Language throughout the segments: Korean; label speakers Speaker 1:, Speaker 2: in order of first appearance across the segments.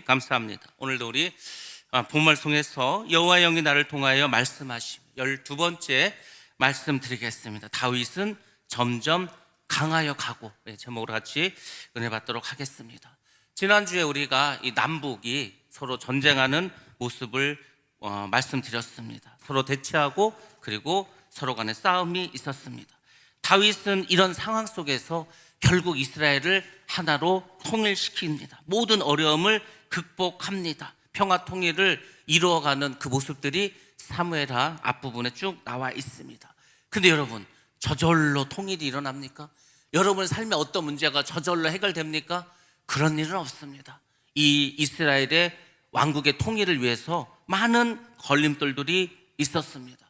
Speaker 1: 감사합니다. 오늘도 우리 본문을 통해서 여호와의 영이 나를 통하여 말씀하시며 12번째 말씀 드리겠습니다. 다윗은 점점 강하여 가고, 제목으로 같이 은혜 받도록 하겠습니다. 지난주에 우리가 이 남북이 서로 전쟁하는 모습을 말씀드렸습니다. 서로 대치하고 그리고 서로 간에 싸움이 있었습니다. 다윗은 이런 상황 속에서 결국 이스라엘을 하나로 통일시킵니다. 모든 어려움을 극복합니다. 평화 통일을 이루어가는 그 모습들이 사무엘하 앞부분에 쭉 나와 있습니다. 근데 여러분, 저절로 통일이 일어납니까? 여러분 삶에 어떤 문제가 저절로 해결됩니까? 그런 일은 없습니다. 이 이스라엘의 왕국의 통일을 위해서 많은 걸림돌들이 있었습니다.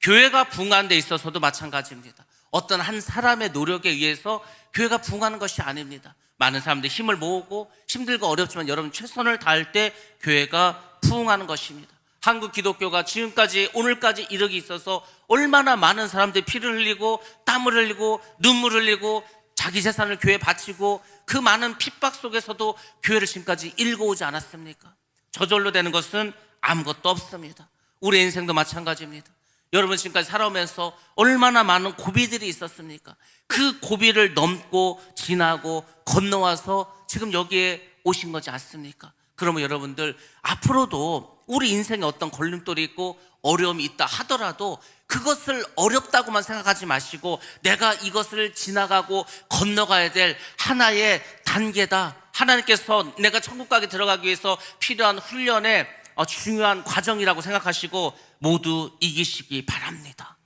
Speaker 1: 교회가 부흥하는 데 있어서도 마찬가지입니다. 어떤 한 사람의 노력에 의해서 교회가 부흥하는 것이 아닙니다. 많은 사람들이 힘을 모으고 힘들고 어렵지만 여러분 최선을 다할 때 교회가 부흥하는 것입니다. 한국 기독교가 지금까지 오늘까지 이르기 있어서 얼마나 많은 사람들이 피를 흘리고 땀을 흘리고 눈물을 흘리고 자기 재산을 교회에 바치고 그 많은 핍박 속에서도 교회를 지금까지 일궈오지 않았습니까? 저절로 되는 것은 아무것도 없습니다. 우리 인생도 마찬가지입니다. 여러분 지금까지 살아오면서 얼마나 많은 고비들이 있었습니까? 그 고비를 넘고 지나고 건너와서 지금 여기에 오신 거지 않습니까? 그러면 여러분들 앞으로도 우리 인생에 어떤 걸림돌이 있고 어려움이 있다 하더라도 그것을 어렵다고만 생각하지 마시고 내가 이것을 지나가고 건너가야 될 하나의 단계다. 하나님께서 내가 천국 가게 들어가기 위해서 필요한 훈련의 중요한 과정이라고 생각하시고 모두 이기시기 바랍니다.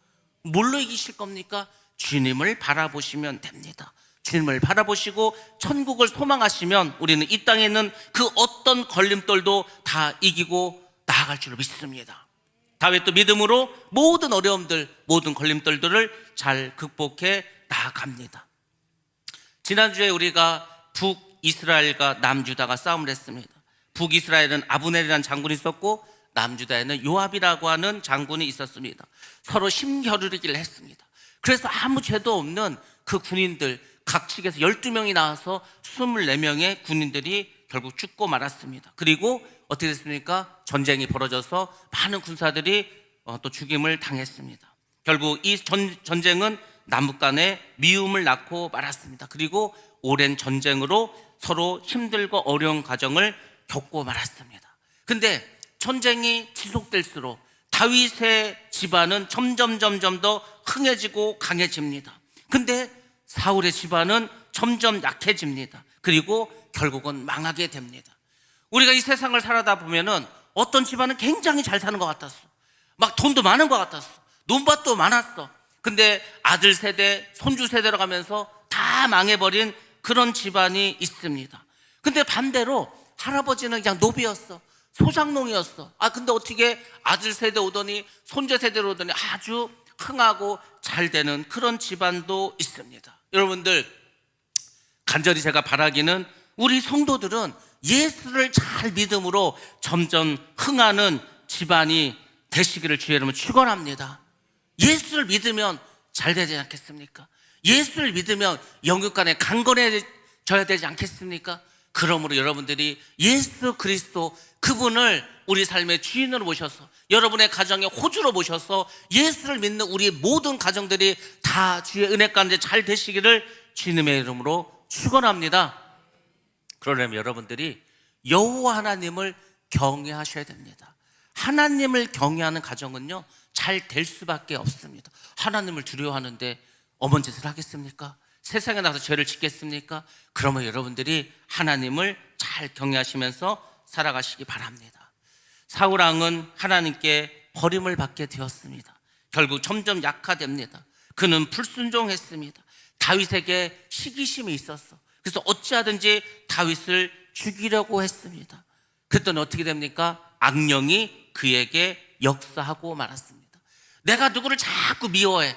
Speaker 1: 뭘로 이기실 겁니까? 주님을 바라보시면 됩니다. 주님을 바라보시고 천국을 소망하시면 우리는 이 땅에 있는 그 어떤 걸림돌도 다 이기고 나아갈 줄 믿습니다. 다윗도 믿음으로 모든 어려움들, 모든 걸림돌들을 잘 극복해 나아갑니다. 지난주에 우리가 북이스라엘과 남유다가 싸움을 했습니다. 북이스라엘은 아브넬이라는 장군이 있었고 남유다에는 요압이라고 하는 장군이 있었습니다. 서로 힘겨루기를 했습니다. 그래서 아무 죄도 없는 그 군인들 각 측에서 12명이 나와서 24명의 군인들이 결국 죽고 말았습니다. 그리고 어떻게 됐습니까? 전쟁이 벌어져서 많은 군사들이 또 죽임을 당했습니다. 결국 이 전쟁은 남북 간에 미움을 낳고 말았습니다. 그리고 오랜 전쟁으로 서로 힘들고 어려운 과정을 겪고 말았습니다. 근데 전쟁이 지속될수록 다윗의 집안은 점점 더 흥해지고 강해집니다. 근데 사울의 집안은 점점 약해집니다. 그리고 결국은 망하게 됩니다. 우리가 이 세상을 살아다 보면은 어떤 집안은 굉장히 잘 사는 것 같았어. 막 돈도 많은 것 같았어. 논밭도 많았어. 근데 아들 세대, 손주 세대로 가면서 다 망해버린 그런 집안이 있습니다. 근데 반대로 할아버지는 그냥 노비였어. 소장농이었어. 근데 어떻게 아들 세대 오더니 손자 세대로 오더니 아주 흥하고 잘 되는 그런 집안도 있습니다. 여러분들 간절히 제가 바라기는 우리 성도들은 예수를 잘 믿음으로 점점 흥하는 집안이 되시기를 주의 이름으로 축원합니다. 예수를 믿으면 잘 되지 않겠습니까? 예수를 믿으면 영육간에 강건해져야 되지 않겠습니까? 그러므로 여러분들이 예수 그리스도 그분을 우리 삶의 주인으로 모셔서 여러분의 가정의 호주로 모셔서 예수를 믿는 우리 모든 가정들이 다 주의 은혜 가운데 잘 되시기를 주님의 이름으로 축원합니다. 그러려면 여러분들이 여호와 하나님을 경외하셔야 됩니다. 하나님을 경외하는 가정은요 잘 될 수밖에 없습니다. 하나님을 두려워하는데 어머니 짓을 하겠습니까? 세상에 나가서 죄를 짓겠습니까? 그러면 여러분들이 하나님을 잘 경외하시면서 살아가시기 바랍니다. 사울왕은 하나님께 버림을 받게 되었습니다. 결국 점점 약화됩니다. 그는 불순종했습니다. 다윗에게 시기심이 있었어. 그래서 어찌하든지 다윗을 죽이려고 했습니다. 그랬더니 어떻게 됩니까? 악령이 그에게 역사하고 말았습니다. 내가 누구를 자꾸 미워해,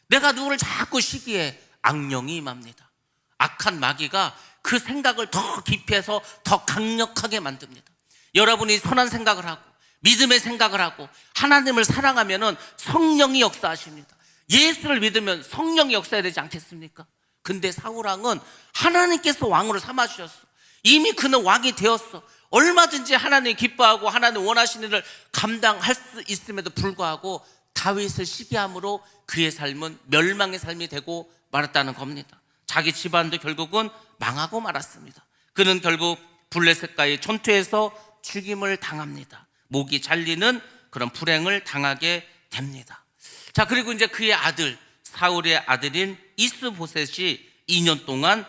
Speaker 1: 내가 누구를 자꾸 시기해, 악령이 임합니다. 악한 마귀가 그 생각을 더 깊이 해서 더 강력하게 만듭니다. 여러분이 선한 생각을 하고 믿음의 생각을 하고 하나님을 사랑하면은 성령이 역사하십니다. 예수를 믿으면 성령이 역사해야 되지 않겠습니까? 근데 사울왕은 하나님께서 왕으로 삼아주셨어. 이미 그는 왕이 되었어. 얼마든지 하나님 기뻐하고 하나님 원하시는 일을 감당할 수 있음에도 불구하고 다윗을 시기함으로 그의 삶은 멸망의 삶이 되고 말았다는 겁니다. 자기 집안도 결국은 망하고 말았습니다. 그는 결국 블레셋과의 전투에서 죽임을 당합니다. 목이 잘리는 그런 불행을 당하게 됩니다. 자, 그리고 이제 그의 아들, 사울의 아들인 이스보셋이 2년 동안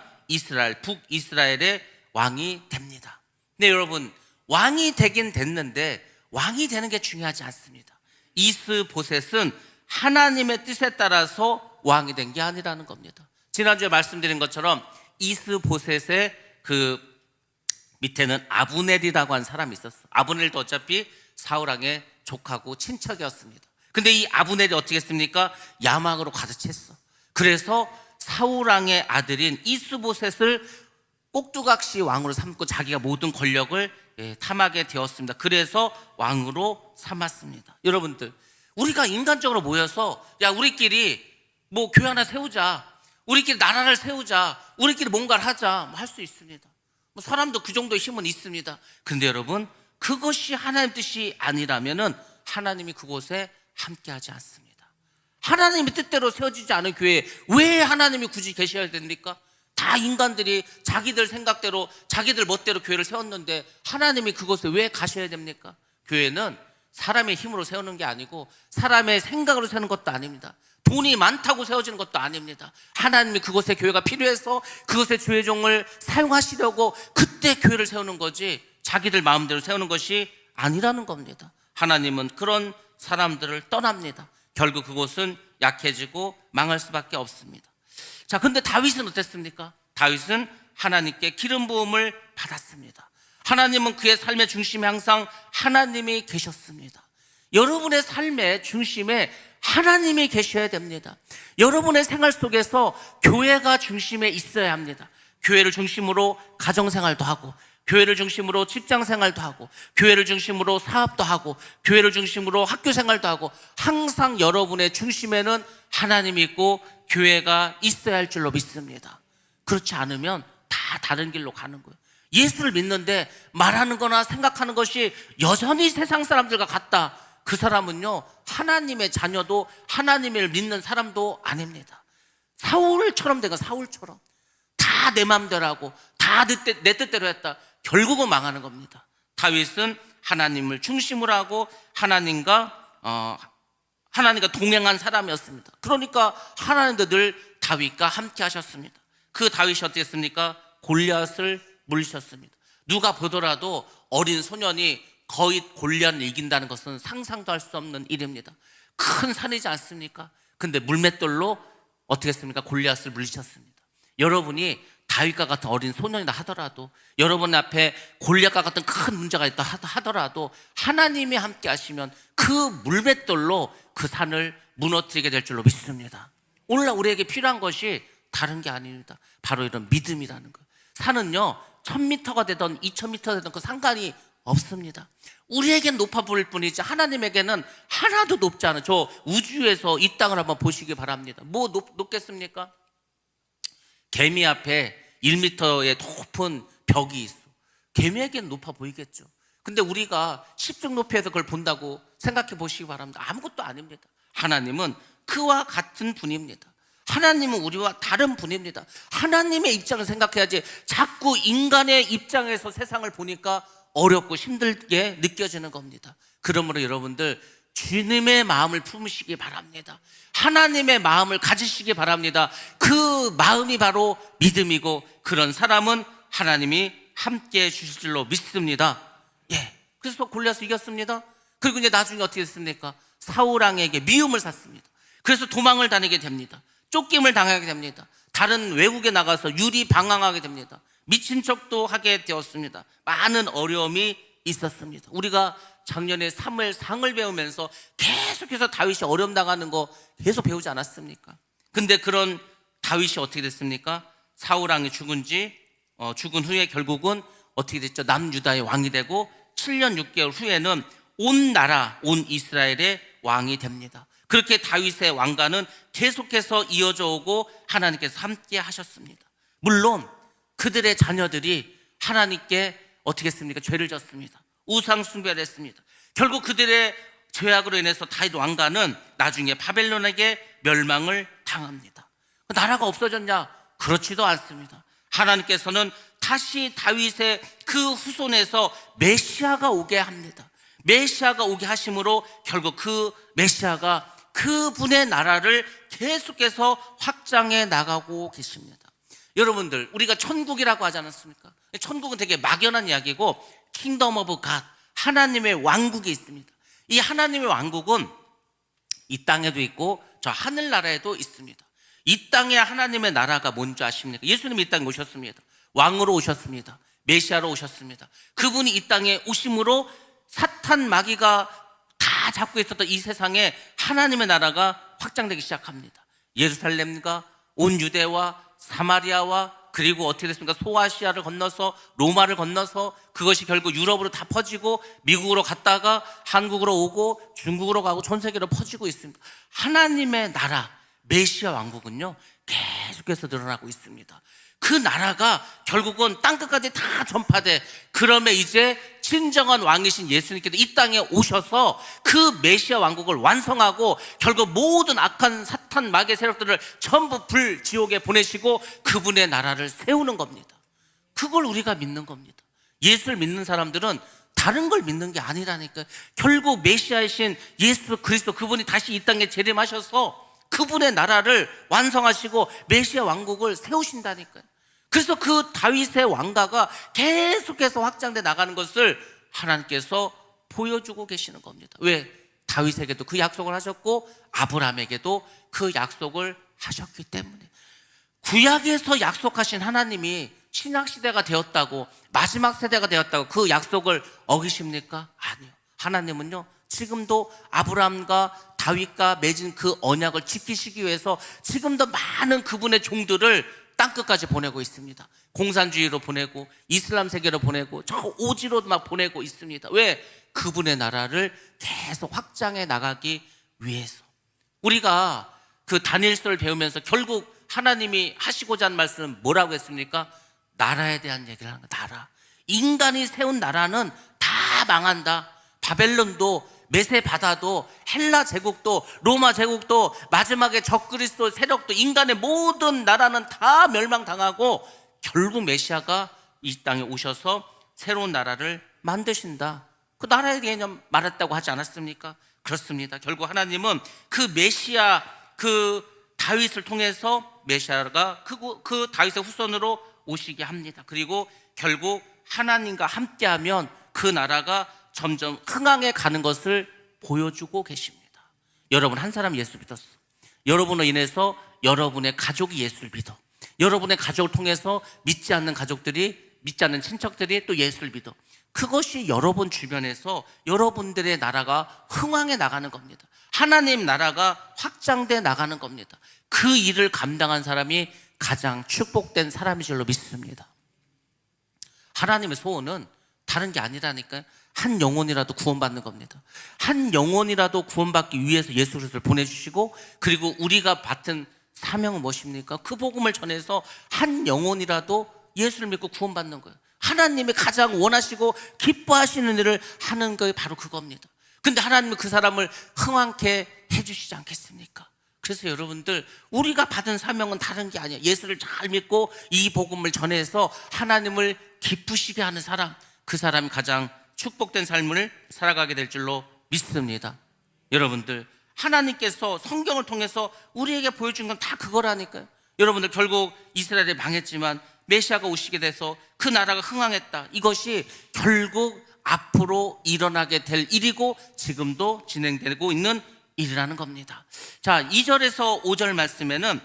Speaker 1: 북이스라엘의 왕이 됩니다. 네, 여러분, 왕이 되긴 됐는데 왕이 되는 게 중요하지 않습니다. 이스보셋은 하나님의 뜻에 따라서 왕이 된 게 아니라는 겁니다. 지난주에 말씀드린 것처럼 이스보셋의 그 밑에는 아브넬이라고 하는 사람이 있었어. 아브넬도 어차피 사울왕의 조카고 친척이었습니다. 근데 이 아브넬이 어떻게 했습니까? 야망으로 가득 찼어. 그래서 사울왕의 아들인 이스보셋을 꼭두각시 왕으로 삼고 자기가 모든 권력을 탐하게 되었습니다. 그래서 왕으로 삼았습니다. 여러분들, 우리가 인간적으로 모여서 야, 우리끼리 뭐 교회 하나 세우자, 우리끼리 나라를 세우자, 우리끼리 뭔가를 하자, 할 수 있습니다. 뭐 사람도 그 정도의 힘은 있습니다. 근데 여러분, 그것이 하나님 뜻이 아니라면은 하나님이 그곳에 함께하지 않습니다. 하나님의 뜻대로 세워지지 않은 교회에 왜 하나님이 굳이 계셔야 됩니까? 다 인간들이 자기들 생각대로 자기들 멋대로 교회를 세웠는데 하나님이 그곳에 왜 가셔야 됩니까? 교회는 사람의 힘으로 세우는 게 아니고 사람의 생각으로 세우는 것도 아닙니다. 돈이 많다고 세워지는 것도 아닙니다. 하나님이 그곳에 교회가 필요해서 그곳에 주의 종을 사용하시려고 그때 교회를 세우는 거지 자기들 마음대로 세우는 것이 아니라는 겁니다. 하나님은 그런 사람들을 떠납니다. 결국 그곳은 약해지고 망할 수밖에 없습니다. 자, 근데 다윗은 어땠습니까? 다윗은 하나님께 기름 부음을 받았습니다. 하나님은 그의 삶의 중심에 항상 하나님이 계셨습니다. 여러분의 삶의 중심에 하나님이 계셔야 됩니다. 여러분의 생활 속에서 교회가 중심에 있어야 합니다. 교회를 중심으로 가정생활도 하고, 교회를 중심으로 직장생활도 하고, 교회를 중심으로 사업도 하고, 교회를 중심으로 학교생활도 하고, 항상 여러분의 중심에는 하나님이 있고 교회가 있어야 할 줄로 믿습니다. 그렇지 않으면 다 다른 길로 가는 거예요. 예수를 믿는데 말하는 거나 생각하는 것이 여전히 세상 사람들과 같다. 그 사람은요, 하나님의 자녀도 하나님을 믿는 사람도 아닙니다. 사울처럼 되고, 사울처럼 다 내 맘대로 하고 다 내 뜻대로 했다. 결국은 망하는 겁니다. 다윗은 하나님을 중심으로 하고 하나님과 동행한 사람이었습니다. 그러니까 하나님도 늘 다윗과 함께 하셨습니다. 그 다윗이 어떻게 했습니까? 골리앗을 물리셨습니다. 누가 보더라도 어린 소년이 거의 골리앗을 이긴다는 것은 상상도 할 수 없는 일입니다. 큰 산이지 않습니까? 근데 물맷돌로 어떻게 했습니까? 골리앗을 물리셨습니다. 여러분이 다윗과 같은 어린 소년이다 하더라도, 여러분 앞에 골리앗과 같은 큰 문제가 있다 하더라도 하나님이 함께 하시면 그 물맷돌로 그 산을 무너뜨리게 될 줄로 믿습니다. 오늘날 우리에게 필요한 것이 다른 게 아닙니다. 바로 이런 믿음이라는 거예요. 산은요, 1000m가 되든 2000m가 되든 그 상관이 없습니다. 우리에겐 높아 보일 뿐이지 하나님에게는 하나도 높지 않아요. 저 우주에서 이 땅을 한번 보시기 바랍니다. 뭐 높겠습니까? 개미 앞에 1m의 높은 벽이 있어. 개미에게는 높아 보이겠죠. 근데 우리가 10층 높이에서 그걸 본다고 생각해 보시기 바랍니다. 아무것도 아닙니다. 하나님은 그와 같은 분입니다. 하나님은 우리와 다른 분입니다. 하나님의 입장을 생각해야지 자꾸 인간의 입장에서 세상을 보니까 어렵고 힘들게 느껴지는 겁니다. 그러므로 여러분들 주님의 마음을 품으시기 바랍니다. 하나님의 마음을 가지시기 바랍니다. 그 마음이 바로 믿음이고 그런 사람은 하나님이 함께해 주실 줄로 믿습니다. 예, 그래서 골리앗을 이겼습니다. 그리고 이제 나중에 어떻게 됐습니까? 사울왕에게 미움을 샀습니다. 그래서 도망을 다니게 됩니다. 쫓김을 당하게 됩니다. 다른 외국에 나가서 유리방황하게 됩니다. 미친 척도 하게 되었습니다. 많은 어려움이 있었습니다. 우리가 작년에 사무엘상을 배우면서 계속해서 다윗이 어려움 당하는 거 계속 배우지 않았습니까? 근데 그런 다윗이 어떻게 됐습니까? 사울왕이 죽은 후에 결국은 어떻게 됐죠? 남유다의 왕이 되고 7년 6개월 후에는 온 이스라엘의 왕이 됩니다. 그렇게 다윗의 왕가는 계속해서 이어져 오고 하나님께서 함께 하셨습니다. 물론 그들의 자녀들이 하나님께 어떻게 했습니까? 죄를 졌습니다. 우상 숭배를 했습니다. 결국 그들의 죄악으로 인해서 다윗 왕가는 나중에 바벨론에게 멸망을 당합니다. 나라가 없어졌냐? 그렇지도 않습니다. 하나님께서는 다시 다윗의 그 후손에서 메시아가 오게 합니다. 메시아가 오게 하심으로 결국 그 메시아가 그분의 나라를 계속해서 확장해 나가고 계십니다. 여러분들, 우리가 천국이라고 하지 않았습니까? 천국은 되게 막연한 이야기고 킹덤 오브 갓, 하나님의 왕국이 있습니다. 이 하나님의 왕국은 이 땅에도 있고 저 하늘나라에도 있습니다. 이 땅에 하나님의 나라가 뭔지 아십니까? 예수님이 이 땅에 오셨습니다. 왕으로 오셨습니다. 메시아로 오셨습니다. 그분이 이 땅에 오심으로 사탄 마귀가 다 잡고 있었던 이 세상에 하나님의 나라가 확장되기 시작합니다. 예루살렘과 온 유대와 사마리아와 그리고 어떻게 됐습니까? 소아시아를 건너서 로마를 건너서 그것이 결국 유럽으로 다 퍼지고 미국으로 갔다가 한국으로 오고 중국으로 가고 전 세계로 퍼지고 있습니다. 하나님의 나라 메시아 왕국은요 계속해서 늘어나고 있습니다. 그 나라가 결국은 땅끝까지 다 전파돼. 그러면 이제 진정한 왕이신 예수님께서 이 땅에 오셔서 그 메시아 왕국을 완성하고 결국 모든 악한 사탄 마귀의 세력들을 전부 불지옥에 보내시고 그분의 나라를 세우는 겁니다. 그걸 우리가 믿는 겁니다. 예수를 믿는 사람들은 다른 걸 믿는 게 아니라니까요. 결국 메시아이신 예수 그리스도 그분이 다시 이 땅에 재림하셔서 그분의 나라를 완성하시고 메시아 왕국을 세우신다니까요. 그래서 그 다윗의 왕가가 계속해서 확장돼 나가는 것을 하나님께서 보여주고 계시는 겁니다. 왜? 다윗에게도 그 약속을 하셨고 아브라함에게도 그 약속을 하셨기 때문에. 구약에서 약속하신 하나님이 신약시대가 되었다고, 마지막 세대가 되었다고 그 약속을 어기십니까? 아니요. 하나님은요 지금도 아브라함과 다윗과 맺은 그 언약을 지키시기 위해서 지금도 많은 그분의 종들을 땅끝까지 보내고 있습니다. 공산주의로 보내고 이슬람 세계로 보내고 저 오지로 막 보내고 있습니다. 왜? 그분의 나라를 계속 확장해 나가기 위해서. 우리가 그 다니엘서를 배우면서 결국 하나님이 하시고자 한 말씀은 뭐라고 했습니까? 나라에 대한 얘기를 하는 거예요. 나라. 인간이 세운 나라는 다 망한다. 바벨론도 메세 바다도 헬라 제국도 로마 제국도 마지막에 적그리스도 세력도 인간의 모든 나라는 다 멸망당하고 결국 메시아가 이 땅에 오셔서 새로운 나라를 만드신다. 그 나라의 개념 말했다고 하지 않았습니까? 그렇습니다. 결국 하나님은 그 메시아 그 다윗을 통해서 메시아가 그 다윗의 후손으로 오시게 합니다. 그리고 결국 하나님과 함께하면 그 나라가 점점 흥황해 가는 것을 보여주고 계십니다. 여러분 한 사람 예수 믿었어. 여러분으로 인해서 여러분의 가족이 예수를 믿어. 여러분의 가족을 통해서 믿지 않는 가족들이, 믿지 않는 친척들이 또 예수를 믿어. 그것이 여러분 주변에서 여러분들의 나라가 흥황해 나가는 겁니다. 하나님 나라가 확장돼 나가는 겁니다. 그 일을 감당한 사람이 가장 축복된 사람인 줄로 믿습니다. 하나님의 소원은 다른 게 아니라니까요. 한 영혼이라도 구원받는 겁니다. 한 영혼이라도 구원받기 위해서 예수 그리스도를 보내주시고, 그리고 우리가 맡은 사명은 무엇입니까? 그 복음을 전해서 한 영혼이라도 예수를 믿고 구원받는 거예요. 하나님이 가장 원하시고 기뻐하시는 일을 하는 게 바로 그겁니다. 근데 하나님은 그 사람을 흥왕케 해주시지 않겠습니까? 그래서 여러분들, 우리가 받은 사명은 다른 게 아니에요. 예수를 잘 믿고 이 복음을 전해서 하나님을 기쁘시게 하는 사람, 그 사람이 가장 축복된 삶을 살아가게 될 줄로 믿습니다. 여러분들, 하나님께서 성경을 통해서 우리에게 보여준 건 다 그거라니까요. 여러분들, 결국 이스라엘이 망했지만 메시아가 오시게 돼서 그 나라가 흥황했다. 이것이 결국 앞으로 일어나게 될 일이고 지금도 진행되고 있는 일이라는 겁니다. 자, 2절에서 5절 말씀에는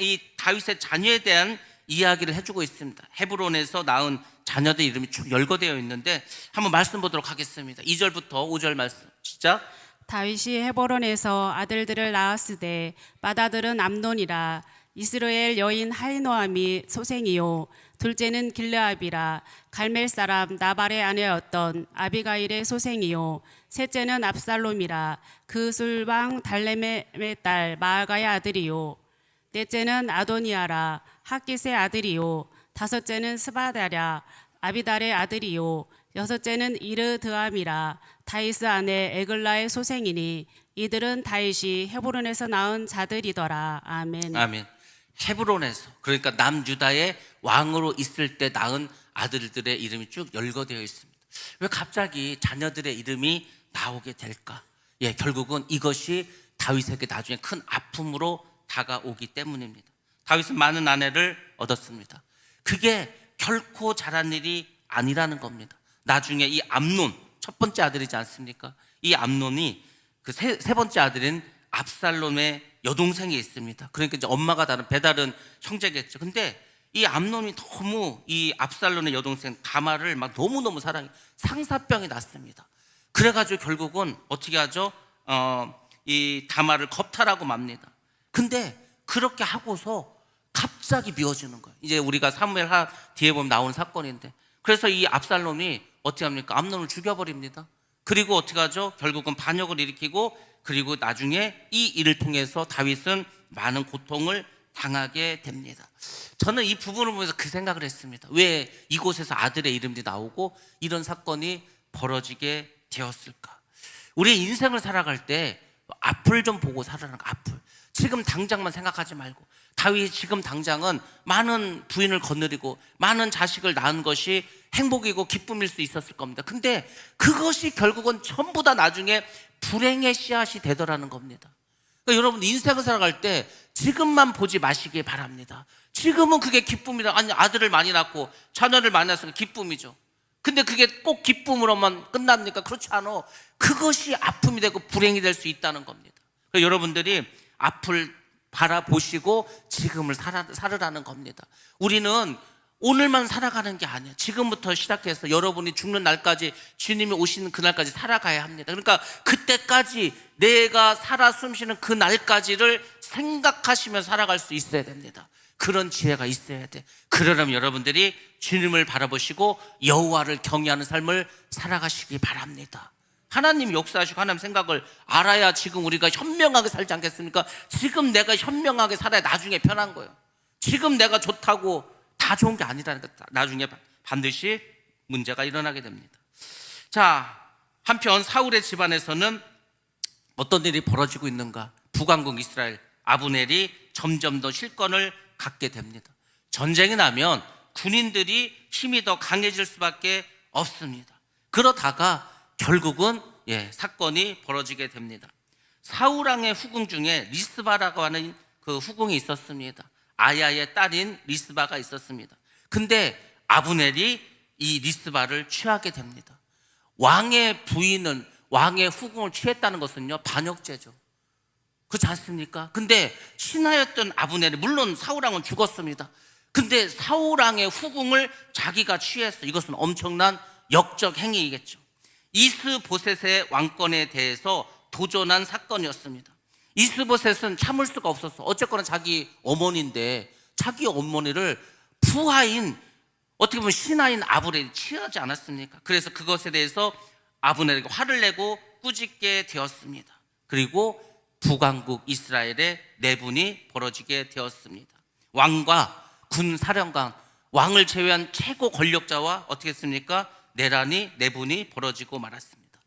Speaker 1: 이 다윗의 자녀에 대한 이야기를 해주고 있습니다. 헤브론에서 낳은 자녀들 이름이 쭉 열거되어 있는데 한번 말씀 보도록 하겠습니다. 2절부터 5절 말씀 시작.
Speaker 2: 다윗이 헤브론에서 아들들을 낳았으되 맏아들은 암논이라. 이스라엘 여인 하이노함이 소생이요 둘째는 길르압이라. 갈멜 사람 나발의 아내였던 아비가일의 소생이요 셋째는 압살롬이라. 그 술방 달레멜의 딸 마아가의 아들이요 넷째는 아도니아라. 학깃의 아들이요 다섯째는 스바다랴. 아비달의 아들이요 여섯째는 이르드암이라 다이스 아내 에글라의 소생이니 이들은 다윗이 헤브론에서 낳은 자들이더라. 아멘.
Speaker 1: 아멘. 헤브론에서, 그러니까 남유다의 왕으로 있을 때 낳은 아들들의 이름이 쭉 열거되어 있습니다. 왜 갑자기 자녀들의 이름이 나오게 될까? 예, 결국은 이것이 다윗에게 나중에 큰 아픔으로 다가오기 때문입니다. 다윗은 많은 아내를 얻었습니다. 그게 결코 잘한 일이 아니라는 겁니다. 나중에 이 암논, 첫 번째 아들이지 않습니까? 이 암논이 그 세 번째 아들인 압살롬의 여동생이 있습니다. 그러니까 이제 엄마가 다른 배다른 형제겠죠. 근데 이 암논이 너무 이 압살롬의 여동생 다말을 막 너무너무 사랑해, 상사병이 났습니다. 그래가지고 결국은 어떻게 하죠? 이 다말을 겁탈하고 맙니다. 근데 그렇게 하고서 갑자기 미워지는 거예요. 이제 우리가 사무엘하 뒤에 보면 나오는 사건인데, 그래서 이 압살롬이 어떻게 합니까? 암논을 죽여버립니다. 그리고 어떻게 하죠? 결국은 반역을 일으키고, 그리고 나중에 이 일을 통해서 다윗은 많은 고통을 당하게 됩니다. 저는 이 부분을 보면서 그 생각을 했습니다. 왜 이곳에서 아들의 이름이 나오고 이런 사건이 벌어지게 되었을까? 우리의 인생을 살아갈 때 앞을 좀 보고 살아라는 거, 앞을. 지금 당장만 생각하지 말고, 다윗이 지금 당장은 많은 부인을 거느리고 많은 자식을 낳은 것이 행복이고 기쁨일 수 있었을 겁니다. 근데 그것이 결국은 전부 다 나중에 불행의 씨앗이 되더라는 겁니다. 그러니까 여러분, 인생을 살아갈 때 지금만 보지 마시기 바랍니다. 지금은 그게 기쁨이다. 아니, 아들을 많이 낳고 자녀를 많이 낳았으니까 기쁨이죠. 근데 그게 꼭 기쁨으로만 끝납니까? 그렇지 않아. 그것이 아픔이 되고 불행이 될 수 있다는 겁니다. 그러니까 여러분들이 앞을 바라보시고 지금을 살으라는 겁니다. 우리는 오늘만 살아가는 게 아니에요. 지금부터 시작해서 여러분이 죽는 날까지, 주님이 오시는 그날까지 살아가야 합니다. 그러니까 그때까지 내가 살아 숨쉬는 그 날까지를 생각하시며 살아갈 수 있어야 됩니다. 그런 지혜가 있어야 돼. 그러려면 여러분들이 주님을 바라보시고 여호와를 경외하는 삶을 살아가시기 바랍니다. 하나님 역사하시고 하나님 생각을 알아야 지금 우리가 현명하게 살지 않겠습니까? 지금 내가 현명하게 살아야 나중에 편한 거예요. 지금 내가 좋다고 다 좋은 게 아니라니까 나중에 반드시 문제가 일어나게 됩니다. 자, 한편 사울의 집안에서는 어떤 일이 벌어지고 있는가? 북왕국 이스라엘 아브넬이 점점 더 실권을 갖게 됩니다. 전쟁이 나면 군인들이 힘이 더 강해질 수밖에 없습니다. 그러다가 결국은 사건이 벌어지게 됩니다. 사울왕의 후궁 중에 리스바라고 하는 그 후궁이 있었습니다. 아야의 딸인 리스바가 있었습니다. 근데 아브넬이 이 리스바를 취하게 됩니다. 왕의 부인은, 왕의 후궁을 취했다는 것은요, 반역죄죠. 그렇지 않습니까? 근데 신하였던 아브넬이, 물론 사울왕은 죽었습니다. 근데 사울왕의 후궁을 자기가 취했어. 이것은 엄청난 역적 행위이겠죠. 이스보셋의 왕권에 대해서 도전한 사건이었습니다. 이스보셋은 참을 수가 없었어. 어쨌거나 자기 어머니인데 자기 어머니를 부하인, 어떻게 보면 신하인 아브넬이 취하지 않았습니까? 그래서 그것에 대해서 아브넬에게 화를 내고 꾸짖게 되었습니다. 그리고 북왕국 이스라엘의 내분이 벌어지게 되었습니다. 왕과 군 사령관, 왕을 제외한 최고 권력자와 어떻게 했습니까? 내분이 벌어지고 말았습니다.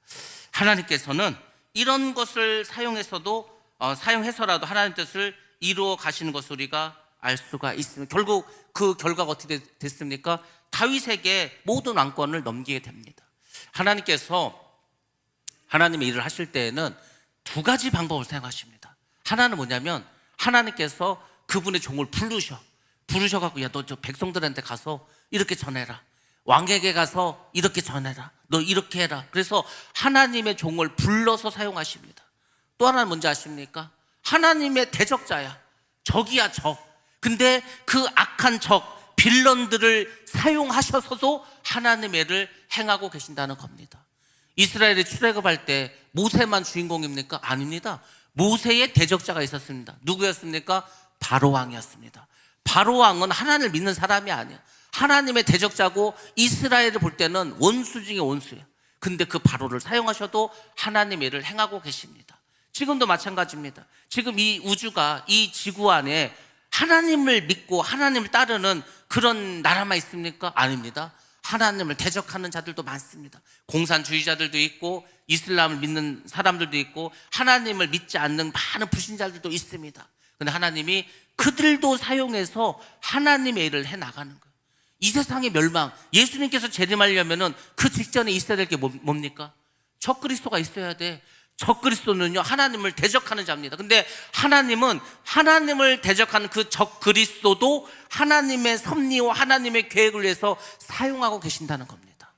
Speaker 1: 하나님께서는 이런 것을 사용해서라도 하나님 뜻을 이루어 가시는 것을 우리가 알 수가 있습니다. 결국 그 결과가 어떻게 됐습니까? 다윗에게 모든 왕권을 넘기게 됩니다. 하나님께서 하나님의 일을 하실 때에는 두 가지 방법을 사용하십니다. 하나는 뭐냐면, 하나님께서 그분의 종을 부르셔갖고, 야, 너 저 백성들한테 가서 이렇게 전해라. 왕에게 가서 이렇게 전해라. 너 이렇게 해라. 그래서 하나님의 종을 불러서 사용하십니다. 또 하나는 뭔지 아십니까? 하나님의 대적자야. 적이야, 적. 근데 그 악한 적, 빌런들을 사용하셔서도 하나님의 일을 행하고 계신다는 겁니다. 이스라엘이 출애굽할 때 모세만 주인공입니까? 아닙니다. 모세의 대적자가 있었습니다. 누구였습니까? 바로왕이었습니다. 바로왕은 하나님을 믿는 사람이 아니야. 하나님의 대적자고 이스라엘을 볼 때는 원수 중에 원수예요. 근데 그 바로를 사용하셔도 하나님의 일을 행하고 계십니다. 지금도 마찬가지입니다. 지금 이 우주가, 이 지구 안에 하나님을 믿고 하나님을 따르는 그런 나라만 있습니까? 아닙니다. 하나님을 대적하는 자들도 많습니다. 공산주의자들도 있고 이슬람을 믿는 사람들도 있고 하나님을 믿지 않는 많은 불신자들도 있습니다. 그런데 하나님이 그들도 사용해서 하나님의 일을 해나가는 거예요. 이 세상의 멸망, 예수님께서 재림하려면 그 직전에 있어야 될 게 뭡니까? 적그리스도가 있어야 돼. 적그리스도는요, 하나님을 대적하는 자입니다. 근데 하나님은 하나님을 대적하는 그 적그리스도도 하나님의 섭리와 하나님의 계획을 위해서 사용하고 계신다는 겁니다.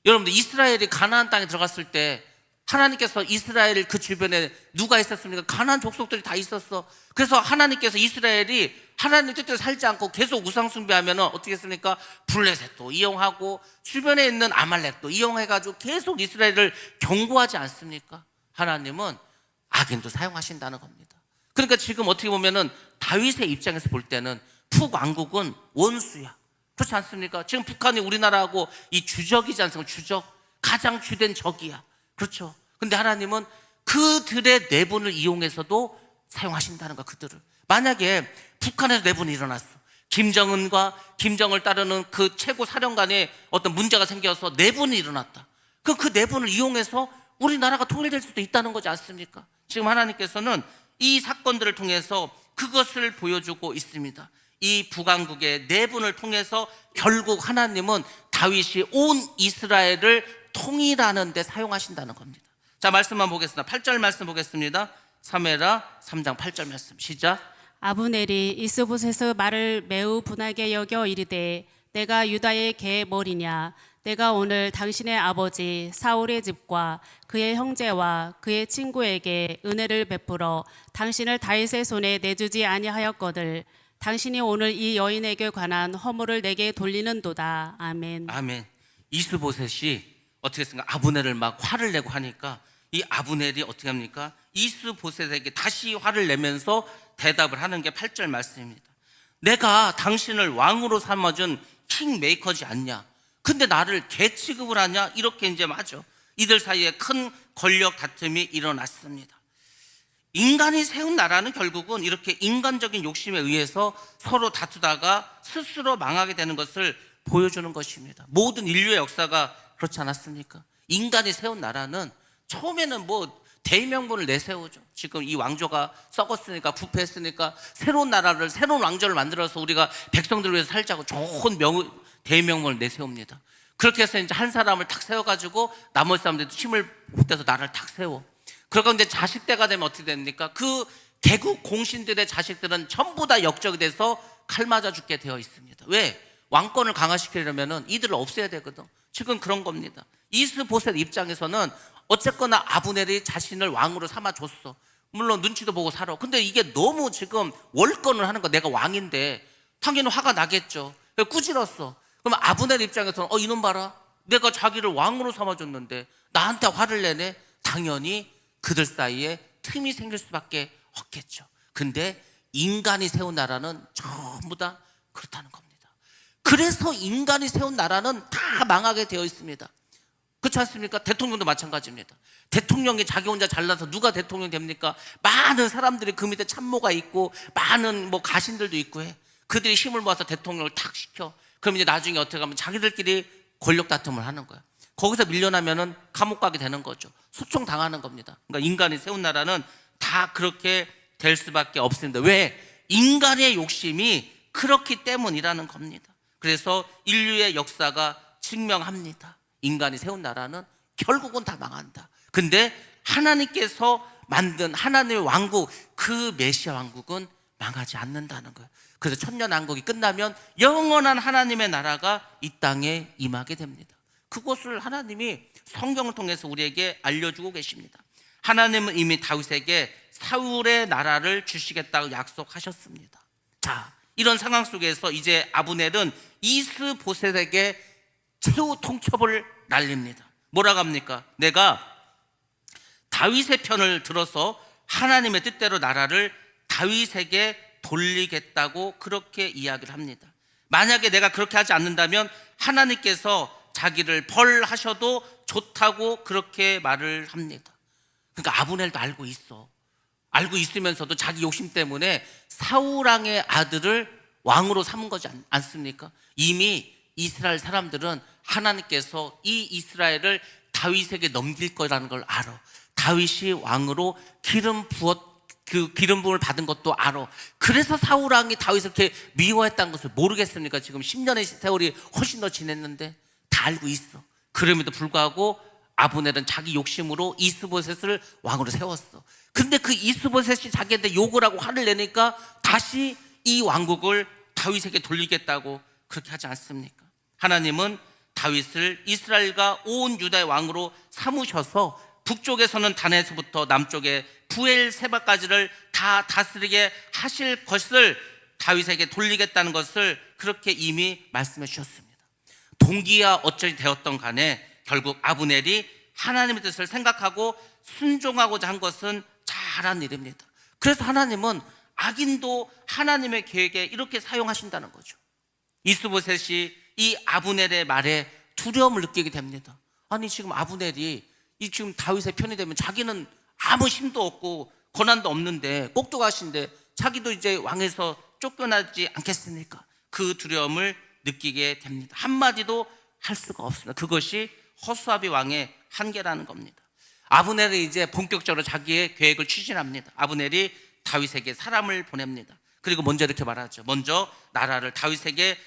Speaker 1: 여러분들, 이스라엘이 가나안 땅에 들어갔을 때 하나님께서 이스라엘 그 주변에 누가 있었습니까? 가나안 족속들이 다 있었어. 그래서 하나님께서 이스라엘이 하나님 뜻대로 살지 않고 계속 우상 숭배하면 어떻게 했습니까? 블레셋도 이용하고 주변에 있는 아말렉도 이용해가지고 계속 이스라엘을 경고하지 않습니까? 하나님은 악인도 사용하신다는 겁니다. 그러니까 지금 어떻게 보면은 다윗의 입장에서 볼 때는 북왕국은 원수야. 그렇지 않습니까? 지금 북한이 우리나라하고 이 주적이지 않습니까? 주적, 가장 주된 적이야. 그렇죠? 근데 하나님은 그들의 내분을 이용해서도 사용하신다는 거야. 그들을 만약에 북한에서 내분이 일어났어, 김정은과 김정을 따르는 그 최고 사령관에 어떤 문제가 생겨서 내분이 일어났다. 그럼 그 내분을 이용해서 우리나라가 통일될 수도 있다는 거지 않습니까? 지금 하나님께서는 이 사건들을 통해서 그것을 보여주고 있습니다. 이 북왕국의 내분을 통해서 결국 하나님은 다윗이 온 이스라엘을 통일하는 데 사용하신다는 겁니다. 자, 말씀만 보겠습니다. 8절 말씀 보겠습니다. 사무엘하 3장 8절 말씀 시작.
Speaker 2: 아브넬이 이스보셋의 말을 매우 분하게 여겨 이르되 내가 유다의 개 머리냐? 내가 오늘 당신의 아버지 사울의 집과 그의 형제와 그의 친구에게 은혜를 베풀어 당신을 다윗의 손에 내주지 아니하였거늘 당신이 오늘 이 여인에게 관한 허물을 내게 돌리는도다. 아멘.
Speaker 1: 아멘. 이스보셋이 어떻게 했습니까? 아브넬을 막 화를 내고 하니까 이 아브넬이 어떻게 합니까? 이스보셋에게 다시 화를 내면서 대답을 하는 게 8절 말씀입니다. 내가 당신을 왕으로 삼아준 킹메이커지 않냐? 근데 나를 개 취급을 하냐? 이렇게 이제 맞아. 이들 사이에 큰 권력 다툼이 일어났습니다. 인간이 세운 나라는 결국은 이렇게 인간적인 욕심에 의해서 서로 다투다가 스스로 망하게 되는 것을 보여주는 것입니다. 모든 인류의 역사가 그렇지 않았습니까? 인간이 세운 나라는 처음에는 뭐 대의명분을 내세우죠. 지금 이 왕조가 썩었으니까, 부패했으니까 새로운 나라를, 새로운 왕조를 만들어서 우리가 백성들을 위해서 살자고 좋은 대의명분을 내세웁니다. 그렇게 해서 이제 한 사람을 탁 세워가지고 나머지 사람들도 힘을 보태서 나라를 탁 세워. 그러고 이제 자식 때가 되면 어떻게 됩니까? 그 개국 공신들의 자식들은 전부 다 역적이 돼서 칼 맞아 죽게 되어 있습니다. 왜? 왕권을 강화시키려면 이들을 없애야 되거든. 지금 그런 겁니다. 이스보셋 입장에서는 어쨌거나 아브넬이 자신을 왕으로 삼아줬어. 물론 눈치도 보고 살아. 근데 이게 너무 지금 월권을 하는 거, 내가 왕인데 당연히 화가 나겠죠. 꾸질었어. 그럼 아브넬 입장에서는 이놈 봐라, 내가 자기를 왕으로 삼아줬는데 나한테 화를 내네. 당연히 그들 사이에 틈이 생길 수밖에 없겠죠. 근데 인간이 세운 나라는 전부 다 그렇다는 겁니다. 그래서 인간이 세운 나라는 다 망하게 되어 있습니다. 그렇지 않습니까? 대통령도 마찬가지입니다. 대통령이 자기 혼자 잘나서 누가 대통령 됩니까? 많은 사람들이 그 밑에 참모가 있고 많은 뭐 가신들도 있고 해. 그들이 힘을 모아서 대통령을 탁 시켜. 그럼 이제 나중에 어떻게 하면 자기들끼리 권력 다툼을 하는 거야. 거기서 밀려나면은 감옥 가게 되는 거죠. 소총 당하는 겁니다. 그러니까 인간이 세운 나라는 다 그렇게 될 수밖에 없습니다. 왜? 인간의 욕심이 그렇기 때문이라는 겁니다. 그래서 인류의 역사가 증명합니다. 인간이 세운 나라는 결국은 다 망한다. 근데 하나님께서 만든 하나님의 왕국, 그 메시아 왕국은 망하지 않는다는 거예요. 그래서 천년왕국이 끝나면 영원한 하나님의 나라가 이 땅에 임하게 됩니다. 그것을 하나님이 성경을 통해서 우리에게 알려주고 계십니다. 하나님은 이미 다윗에게 사울의 나라를 주시겠다고 약속하셨습니다. 자, 이런 상황 속에서 이제 아브넬은 이스보셋에게 최후 통첩을 날립니다. 뭐라고 합니까? 내가 다윗의 편을 들어서 하나님의 뜻대로 나라를 다윗에게 돌리겠다고 그렇게 이야기를 합니다. 만약에 내가 그렇게 하지 않는다면 하나님께서 자기를 벌하셔도 좋다고 그렇게 말을 합니다. 그러니까 아브넬도 알고 있어. 알고 있으면서도 자기 욕심 때문에 사울왕의 아들을 왕으로 삼은 거지 않습니까? 이미 이스라엘 사람들은 하나님께서 이 이스라엘을 다윗에게 넘길 거라는 걸 알아. 다윗이 왕으로 기름 부음을 받은 것도 알아. 그래서 사울 왕이 다윗을 이렇게 미워했다는 것을 모르겠습니까? 지금 10년의 세월이 훨씬 더 지났는데 다 알고 있어. 그럼에도 불구하고 아브넬은 자기 욕심으로 이스보셋을 왕으로 세웠어. 근데 그 이스보셋이 자기한테 욕을 하고 화를 내니까 다시 이 왕국을 다윗에게 돌리겠다고 그렇게 하지 않습니까? 하나님은 다윗을 이스라엘과 온 유다의 왕으로 삼으셔서 북쪽에서는 단에서부터 남쪽에 부엘세바까지를 다 다스리게 하실 것을 다윗에게 돌리겠다는 것을 그렇게 이미 말씀해 주셨습니다. 동기야 어찌 되었던 간에 결국 아브넬이 하나님의 뜻을 생각하고 순종하고자 한 것은 잘한 일입니다. 그래서 하나님은 악인도 하나님의 계획에 이렇게 사용하신다는 거죠. 이스보셋이 이 아브넬의 말에 두려움을 느끼게 됩니다. 아니 지금 아브넬이 이 지금 다윗의 편이 되면 자기는 아무 힘도 없고 권한도 없는데 꼭두가시인데 자기도 이제 왕에서 쫓겨나지 않겠습니까? 그 두려움을 느끼게 됩니다. 한마디도 할 수가 없습니다. 그것이 허수아비 왕의 한계라는 겁니다. 아브넬이 이제 본격적으로 자기의 계획을 추진합니다. 아브넬이 다윗에게 사람을 보냅니다. 그리고 먼저 이렇게 말하죠. 먼저 나라를 다윗에게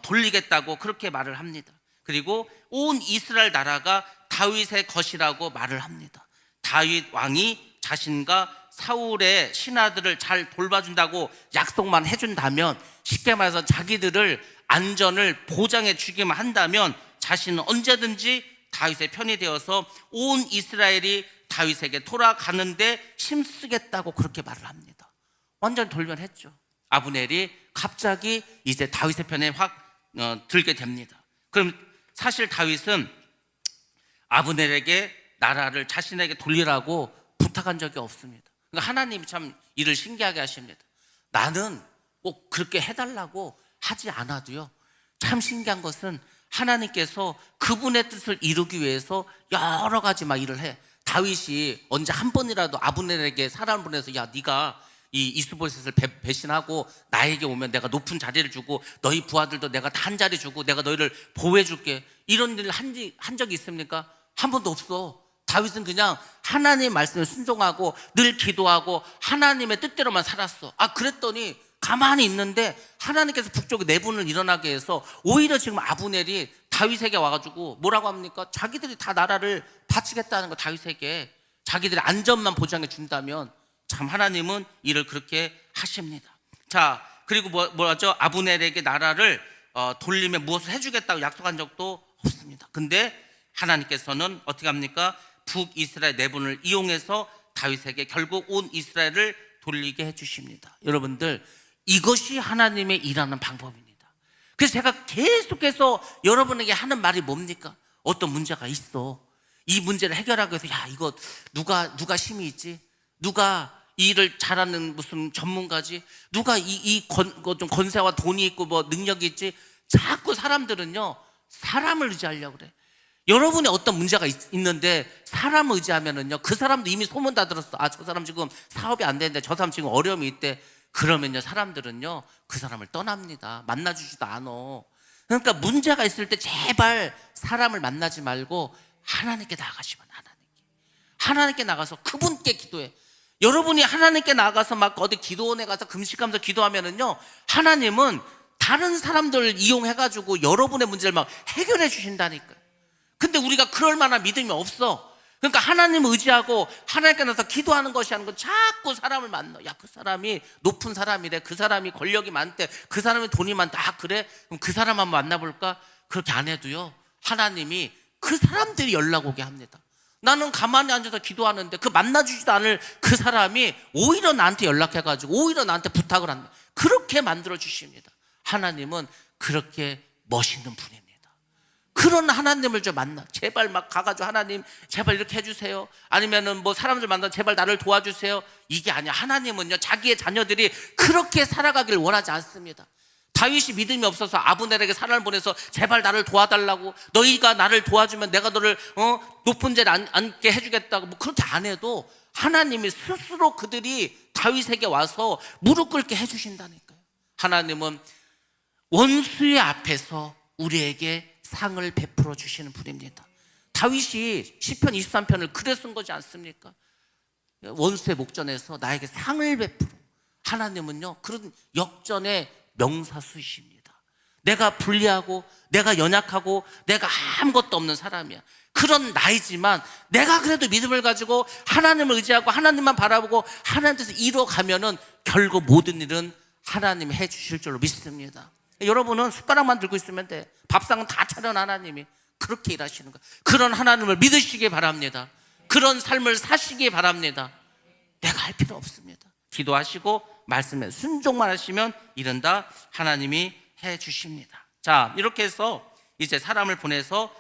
Speaker 1: 돌리겠다고 그렇게 말을 합니다. 그리고 온 이스라엘 나라가 다윗의 것이라고 말을 합니다. 다윗 왕이 자신과 사울의 신하들을 잘 돌봐준다고 약속만 해준다면, 쉽게 말해서 자기들을 안전을 보장해 주기만 한다면 자신은 언제든지 다윗의 편이 되어서 온 이스라엘이 다윗에게 돌아가는데 힘쓰겠다고 그렇게 말을 합니다. 완전 돌변했죠. 아브넬이 갑자기 이제 다윗의 편에 확 들게 됩니다. 그럼 사실 다윗은 아브넬에게 나라를 자신에게 돌리라고 부탁한 적이 없습니다. 그러니까 하나님이 참 일을 신기하게 하십니다. 나는 꼭 그렇게 해달라고 하지 않아도요, 참 신기한 것은 하나님께서 그분의 뜻을 이루기 위해서 여러 가지 막 일을 해. 다윗이 언제 한 번이라도 아브넬에게 사람을 보내서 야 네가 이 이스보셋을 배신하고 나에게 오면 내가 높은 자리를 주고 너희 부하들도 내가 다 한 자리 주고 내가 너희를 보호해 줄게, 이런 일을 한 적이 있습니까? 한 번도 없어. 다윗은 그냥 하나님의 말씀에 순종하고 늘 기도하고 하나님의 뜻대로만 살았어. 그랬더니 가만히 있는데 하나님께서 북쪽에 내분을 일어나게 해서 오히려 지금 아브넬이 다윗에게 와가지고 뭐라고 합니까? 자기들이 다 나라를 바치겠다는 거, 다윗에게 자기들의 안전만 보장해 준다면 참 하나님은 일을 그렇게 하십니다. 자, 그리고 뭐라죠? 아브넬에게 나라를 돌리면 무엇을 해주겠다고 약속한 적도 없습니다. 근데 하나님께서는 어떻게 합니까? 북이스라엘 내분을 이용해서 다윗에게 결국 온 이스라엘을 돌리게 해주십니다. 여러분들, 이것이 하나님의 일하는 방법입니다. 그래서 제가 계속해서 여러분에게 하는 말이 뭡니까? 어떤 문제가 있어. 이 문제를 해결하기 위해서 야 이거 누가 힘이 있지? 누가 이 일을 잘하는 무슨 전문가지? 누가 좀 권세와 돈이 있고 뭐 능력이 있지? 자꾸 사람들은요 사람을 의지하려고 그래. 여러분이 어떤 문제가 있는데 사람을 의지하면은요, 그 사람도 이미 소문 다 들었어. 저 사람 지금 사업이 안 되는데, 저 사람 지금 어려움이 있대. 그러면요 사람들은요 그 사람을 떠납니다. 만나주지도 않아. 그러니까 문제가 있을 때 제발 사람을 만나지 말고 하나님께 나가시면, 하나님께 나가서 그분께 기도해. 여러분이 하나님께 나가서 막 어디 기도원에 가서 금식하면서 기도하면은요, 하나님은 다른 사람들을 이용해가지고 여러분의 문제를 막 해결해 주신다니까요. 근데 우리가 그럴 만한 믿음이 없어. 그러니까 하나님을 의지하고 하나님께 나서 기도하는 것이 하는 건 자꾸 사람을 만나. 야, 그 사람이 높은 사람이래. 그 사람이 권력이 많대. 그 사람이 돈이 많다. 그래? 그럼 그 사람 한번 만나볼까? 그렇게 안 해도요, 하나님이 그 사람들이 연락 오게 합니다. 나는 가만히 앉아서 기도하는데 그 만나주지도 않을 그 사람이 오히려 나한테 연락해가지고 오히려 나한테 부탁을 한다. 그렇게 만들어 주십니다. 하나님은 그렇게 멋있는 분입니다. 그런 하나님을 좀 만나. 제발 막 가가지고 하나님 제발 이렇게 해주세요. 아니면은 뭐 사람들 만나 제발 나를 도와주세요. 이게 아니야. 하나님은요 자기의 자녀들이 그렇게 살아가길 원하지 않습니다. 다윗이 믿음이 없어서 아브넬에게 사람을 보내서 제발 나를 도와달라고, 너희가 나를 도와주면 내가 너를 높은 자리에 앉게 해주겠다고 뭐 그렇게 안 해도 하나님이 스스로 그들이 다윗에게 와서 무릎 꿇게 해주신다니까요. 하나님은 원수의 앞에서 우리에게 상을 베풀어 주시는 분입니다. 다윗이 시편 23편을 그래 쓴 거지 않습니까? 원수의 목전에서 나에게 상을 베풀어. 하나님은요 그런 역전의 명사수이십니다. 내가 불리하고 내가 연약하고 내가 아무것도 없는 사람이야. 그런 나이지만 내가 그래도 믿음을 가지고 하나님을 의지하고 하나님만 바라보고 하나님께서 이뤄가면은 결국 모든 일은 하나님이 해주실 줄로 믿습니다. 여러분은 숟가락만 들고 있으면 돼. 밥상은 다 차려놓은 하나님이 그렇게 일하시는 거예요. 그런 하나님을 믿으시기 바랍니다. 그런 삶을 사시기 바랍니다. 내가 할 필요 없습니다. 기도하시고 말씀에 순종만 하시면 일은 다 하나님이 해주십니다. 자, 이렇게 해서 이제 사람을 보내서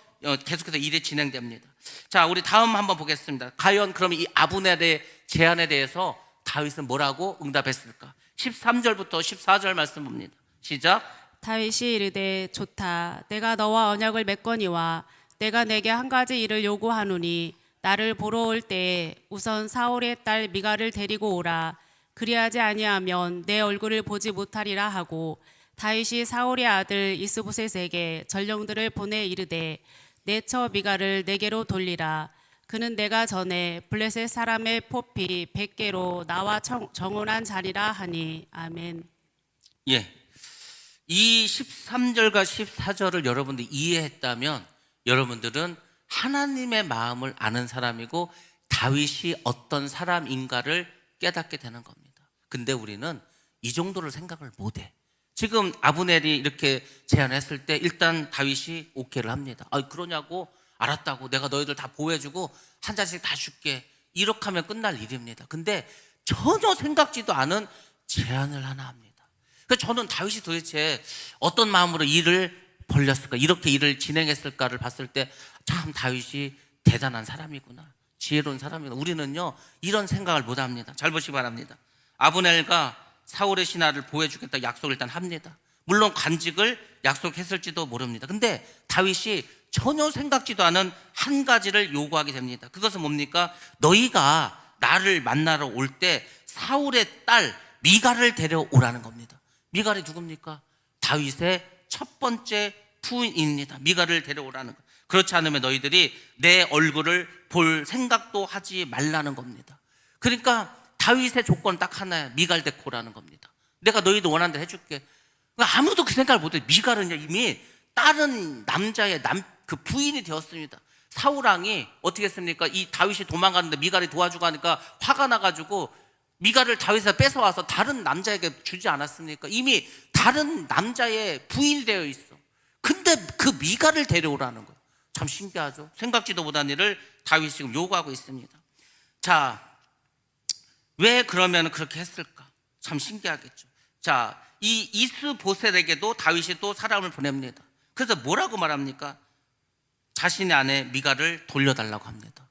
Speaker 1: 계속해서 일이 진행됩니다. 자, 우리 다음 한번 보겠습니다. 과연 그럼 이 아브넬의 제안에 대해서 다윗은 뭐라고 응답했을까? 13절부터 14절 말씀 봅니다. 시작.
Speaker 2: 다윗이 이르되 좋다. 내가 너와 언약을 맺거니와 내가 내게 한 가지 일을 요구하노니 나를 보러 올 때에 우선 사울의 딸 미갈을 데리고 오라. 그리하지 아니하면 내 얼굴을 보지 못하리라 하고 다윗이 사울의 아들 이스보셋에게 전령들을 보내 이르되 내 처 미갈을 내게로 돌리라. 그는 내가 전에 블레셋 사람의 포피 100개로 나와 정혼한 자리라 하니. 아멘.
Speaker 1: 예. 이 13절과 14절을 여러분들이 이해했다면 여러분들은 하나님의 마음을 아는 사람이고 다윗이 어떤 사람인가를 깨닫게 되는 겁니다. 근데 우리는 이 정도를 생각을 못해. 지금 아브넬이 이렇게 제안했을 때 일단 다윗이 오케이를 합니다. 그러냐고? 알았다고. 내가 너희들 다 보호해주고 한 자씩 다 줄게. 이렇게 하면 끝날 일입니다. 근데 전혀 생각지도 않은 제안을 하나 합니다. 그래서 저는 다윗이 도대체 어떤 마음으로 일을 벌렸을까, 이렇게 일을 진행했을까를 봤을 때 참 다윗이 대단한 사람이구나, 지혜로운 사람이구나. 우리는요 이런 생각을 못합니다. 잘 보시기 바랍니다. 아브넬과 사울의 신하를 보호해주겠다 약속을 일단 합니다. 물론 관직을 약속했을지도 모릅니다. 근데 다윗이 전혀 생각지도 않은 한 가지를 요구하게 됩니다. 그것은 뭡니까? 너희가 나를 만나러 올 때 사울의 딸 미갈을 데려오라는 겁니다. 미갈이 누굽니까? 다윗의 첫 번째 부인입니다. 미갈을 데려오라는 것. 그렇지 않으면 너희들이 내 얼굴을 볼 생각도 하지 말라는 겁니다. 그러니까 다윗의 조건 딱 하나야. 미갈 데리고 오라는 겁니다. 내가 너희도 원하는 대로 해줄게. 아무도 그 생각을 못해. 미갈은 이미 다른 남자의 그 부인이 되었습니다. 사울왕이 어떻게 했습니까? 이 다윗이 도망가는데 미갈이 도와주고 하니까 화가 나가지고 미갈을 다윗에서 뺏어와서 다른 남자에게 주지 않았습니까? 이미 다른 남자의 부인이 되어 있어. 근데 그 미갈을 데려오라는 거예요. 참 신기하죠? 생각지도 못한 일을 다윗이 지금 요구하고 있습니다. 자, 왜 그러면 그렇게 했을까? 참 신기하겠죠. 자, 이 이스보셋에게도 다윗이 또 사람을 보냅니다. 그래서 뭐라고 말합니까? 자신의 아내 미갈을 돌려달라고 합니다.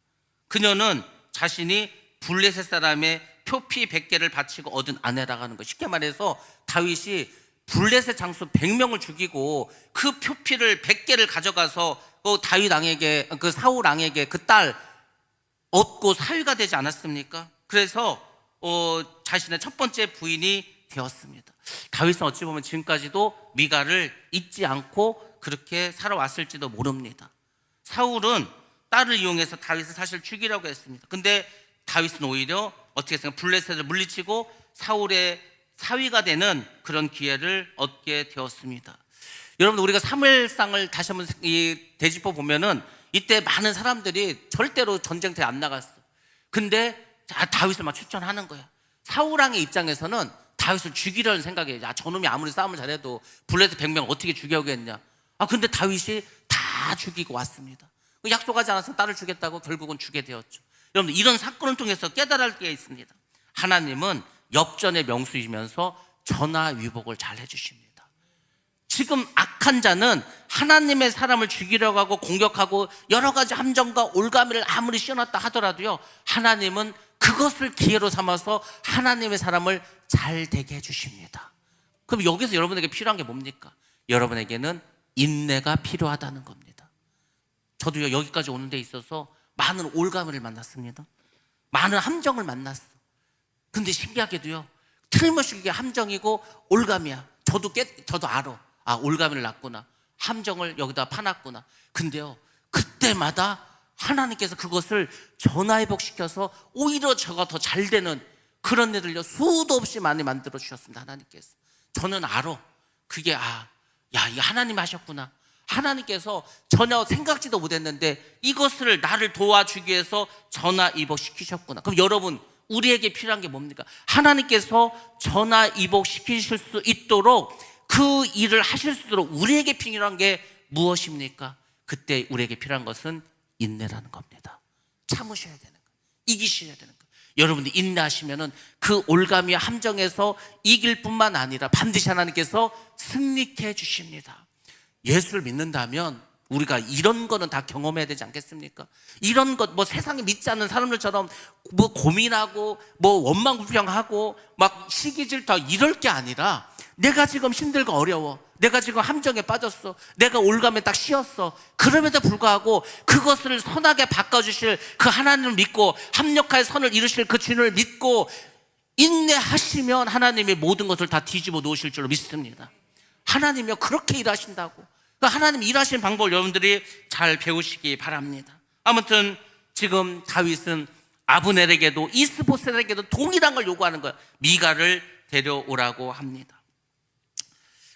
Speaker 1: 그녀는 자신이 블레셋 사람의 표피 100개를 바치고 얻은 아내라고 하는 거. 쉽게 말해서 다윗이 블레셋 장수 100명을 죽이고 그 표피를 100개를 가져가서 그 다윗 왕에게, 그 사울 왕에게 그 딸 얻고 사위가 되지 않았습니까? 그래서 자신의 첫 번째 부인이 되었습니다. 다윗은 어찌 보면 지금까지도 미갈을 잊지 않고 그렇게 살아왔을지도 모릅니다. 사울은 딸을 이용해서 다윗을 사실 죽이려고 했습니다. 근데 다윗은 오히려 어떻게 했습니까? 블레셋을 물리치고 사울의 사위가 되는 그런 기회를 얻게 되었습니다. 여러분, 우리가 사무엘상을 다시 한번 되짚어 보면은 이때 많은 사람들이 절대로 전쟁터에 안 나갔어. 근데 다윗을 막 추천하는 거야. 사울왕의 입장에서는 다윗을 죽이려는 생각이에요. 저놈이 아무리 싸움을 잘해도 블레셋 100명 어떻게 죽여오겠냐. 근데 다윗이 다 죽이고 왔습니다. 약속하지 않아서 딸을 주겠다고 결국은 주게 되었죠. 여러분, 이런 사건을 통해서 깨달을 게 있습니다. 하나님은 역전의 명수이면서 전화위복을 잘 해주십니다. 지금 악한 자는 하나님의 사람을 죽이려고 하고 공격하고 여러 가지 함정과 올가미를 아무리 씌워놨다 하더라도요, 하나님은 그것을 기회로 삼아서 하나님의 사람을 잘 되게 해주십니다. 그럼 여기서 여러분에게 필요한 게 뭡니까? 여러분에게는 인내가 필요하다는 겁니다. 저도요, 여기까지 오는 데 있어서 많은 올가미를 만났습니다. 많은 함정을 만났어. 근데 신기하게도요, 틀림없이 이게 함정이고 올가미야. 저도 알아. 올가미를 낳았구나. 함정을 여기다 파놨구나. 근데요, 그때마다 하나님께서 그것을 전화회복시켜서 오히려 저가 더 잘 되는 그런 일을요 수도 없이 많이 만들어 주셨습니다. 하나님께서. 저는 알아. 그게 야, 이거 하나님 하셨구나. 하나님께서 전혀 생각지도 못했는데 이것을 나를 도와주기 위해서 전화위복시키셨구나. 그럼 여러분, 우리에게 필요한 게 뭡니까? 하나님께서 전화위복시키실 수 있도록 그 일을 하실 수 있도록 우리에게 필요한 게 무엇입니까? 그때 우리에게 필요한 것은 인내라는 겁니다. 참으셔야 되는 거예요. 이기셔야 되는 거예요. 여러분들 인내하시면은 그 올가미와 함정에서 이길 뿐만 아니라 반드시 하나님께서 승리케 해주십니다. 예수를 믿는다면 우리가 이런 거는 다 경험해야 되지 않겠습니까? 이런 것, 뭐 세상에 믿지 않는 사람들처럼 뭐 고민하고 뭐 원망불평하고 막 시기 질투 이럴 게 아니라 내가 지금 힘들고 어려워. 내가 지금 함정에 빠졌어. 내가 올가면 딱 쉬었어. 그럼에도 불구하고 그것을 선하게 바꿔주실 그 하나님을 믿고 합력하여 선을 이루실 그 주님을 믿고 인내하시면 하나님이 모든 것을 다 뒤집어 놓으실 줄로 믿습니다. 하나님이요 그렇게 일하신다고. 하나님 일하시는 방법을 여러분들이 잘 배우시기 바랍니다. 아무튼 지금 다윗은 아브넬에게도 이스보셋에게도 동일한 걸 요구하는 거예요. 미가를 데려오라고 합니다.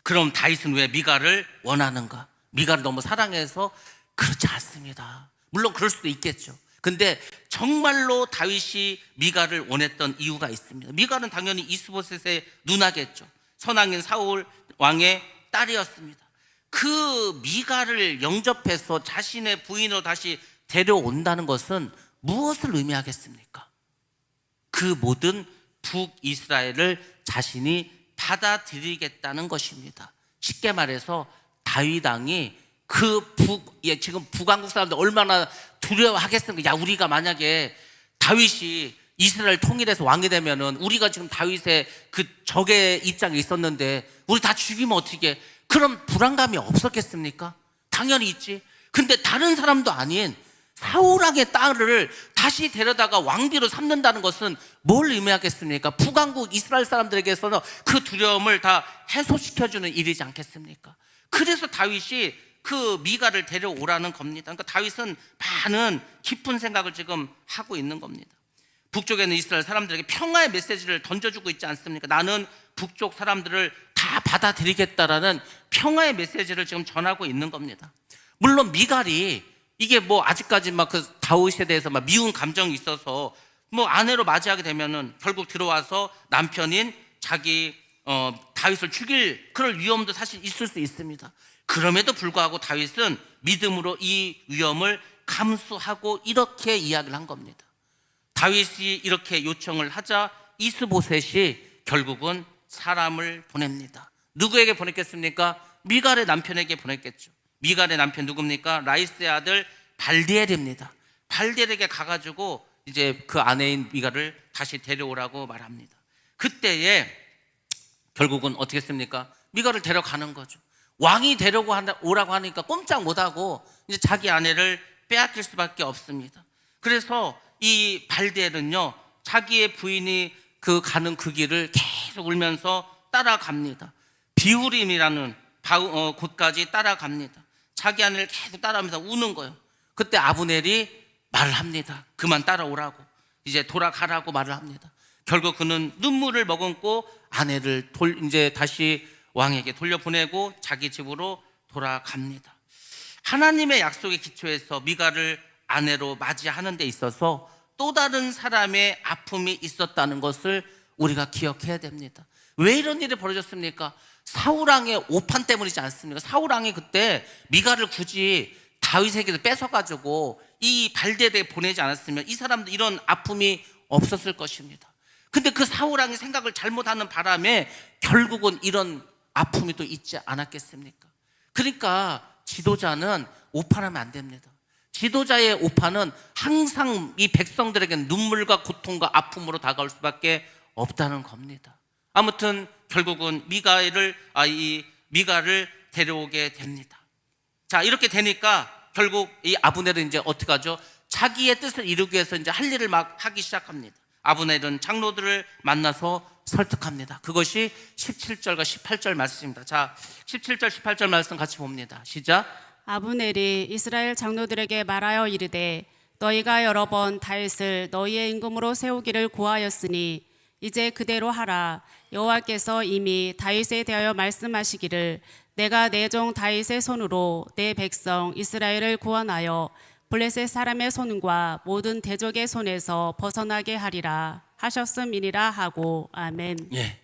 Speaker 1: 그럼 다윗은 왜 미가를 원하는가? 미가를 너무 사랑해서? 그렇지 않습니다. 물론 그럴 수도 있겠죠. 근데 정말로 다윗이 미가를 원했던 이유가 있습니다. 미가는 당연히 이스보셋의 누나겠죠. 선왕인 사울 왕의 딸이었습니다. 그 미가를 영접해서 자신의 부인으로 다시 데려온다는 것은 무엇을 의미하겠습니까? 그 모든 북이스라엘을 자신이 받아들이겠다는 것입니다. 쉽게 말해서 다윗 왕이 지금 북왕국 사람들 얼마나 두려워하겠습니까? 야, 우리가 만약에 다윗이 이스라엘 통일해서 왕이 되면은 우리가 지금 다윗의 그 적의 입장에 있었는데 우리 다 죽이면 어떻게? 그럼 불안감이 없었겠습니까? 당연히 있지. 근데 다른 사람도 아닌 사울왕의 딸을 다시 데려다가 왕비로 삼는다는 것은 뭘 의미하겠습니까? 북왕국 이스라엘 사람들에게서는 그 두려움을 다 해소시켜주는 일이지 않겠습니까? 그래서 다윗이 그 미가를 데려오라는 겁니다. 그러니까 다윗은 많은 깊은 생각을 지금 하고 있는 겁니다. 북쪽에 있는 이스라엘 사람들에게 평화의 메시지를 던져주고 있지 않습니까? 나는 북쪽 사람들을 다 받아들이겠다라는 평화의 메시지를 지금 전하고 있는 겁니다. 물론 미갈이 이게 뭐 아직까지 막 그 다윗에 대해서 막 미운 감정이 있어서 뭐 아내로 맞이하게 되면은 결국 들어와서 남편인 자기 다윗을 죽일 그럴 위험도 사실 있을 수 있습니다. 그럼에도 불구하고 다윗은 믿음으로 이 위험을 감수하고 이렇게 이야기를 한 겁니다. 다윗이 이렇게 요청을 하자 이스보셋이 결국은 사람을 보냅니다. 누구에게 보냈겠습니까? 미갈의 남편에게 보냈겠죠. 미갈의 남편 누굽니까? 라이스의 아들 발디엘입니다. 발디엘에게 가가지고 이제 그 아내인 미갈을 다시 데려오라고 말합니다. 그때에 결국은 어떻게 했습니까? 미갈을 데려가는 거죠. 왕이 데려오라고 하니까 꼼짝 못하고 이제 자기 아내를 빼앗길 수밖에 없습니다. 그래서 이 발디엘은요 자기의 부인이 가는 그 길을 계속 울면서 따라갑니다. 비우림이라는 곳까지 따라갑니다. 자기 아내를 계속 따라가면서 우는 거예요. 그때 아브넬이 말을 합니다. 그만 따라오라고, 이제 돌아가라고 말을 합니다. 결국 그는 눈물을 머금고 아내를 이제 다시 왕에게 돌려보내고 자기 집으로 돌아갑니다. 하나님의 약속에 기초해서 미갈을 아내로 맞이하는 데 있어서 또 다른 사람의 아픔이 있었다는 것을 우리가 기억해야 됩니다. 왜 이런 일이 벌어졌습니까? 사울왕의 오판 때문이지 않습니까? 사울왕이 그때 미갈을 굳이 다윗에게서 뺏어가지고 이 발디엘에게 보내지 않았으면 이 사람도 이런 아픔이 없었을 것입니다. 근데 그 사울왕이 생각을 잘못하는 바람에 결국은 이런 아픔이 또 있지 않았겠습니까? 그러니까 지도자는 오판하면 안 됩니다. 지도자의 오판은 항상 이 백성들에게는 눈물과 고통과 아픔으로 다가올 수밖에 없다는 겁니다. 아무튼 결국은 미갈을 데려오게 됩니다. 자, 이렇게 되니까 결국 이 아브넬은 이제 어떻게 하죠? 자기의 뜻을 이루기 위해서 이제 할 일을 막 하기 시작합니다. 아브넬은 장로들을 만나서 설득합니다. 그것이 17절과 18절 말씀입니다. 자, 17절 18절 말씀 같이 봅니다. 시작.
Speaker 2: 아브넬이 이스라엘 장로들에게 말하여 이르되 너희가 여러 번 다윗을 너희의 임금으로 세우기를 고하였으니 이제 그대로 하라. 여호와께서 이미 다윗에 대하여 말씀하시기를 내가 내 종 다윗의 손으로 내 백성 이스라엘을 구원하여 블레셋 사람의 손과 모든 대적의 손에서 벗어나게 하리라 하셨음이니라 하고. 아멘.
Speaker 1: 예.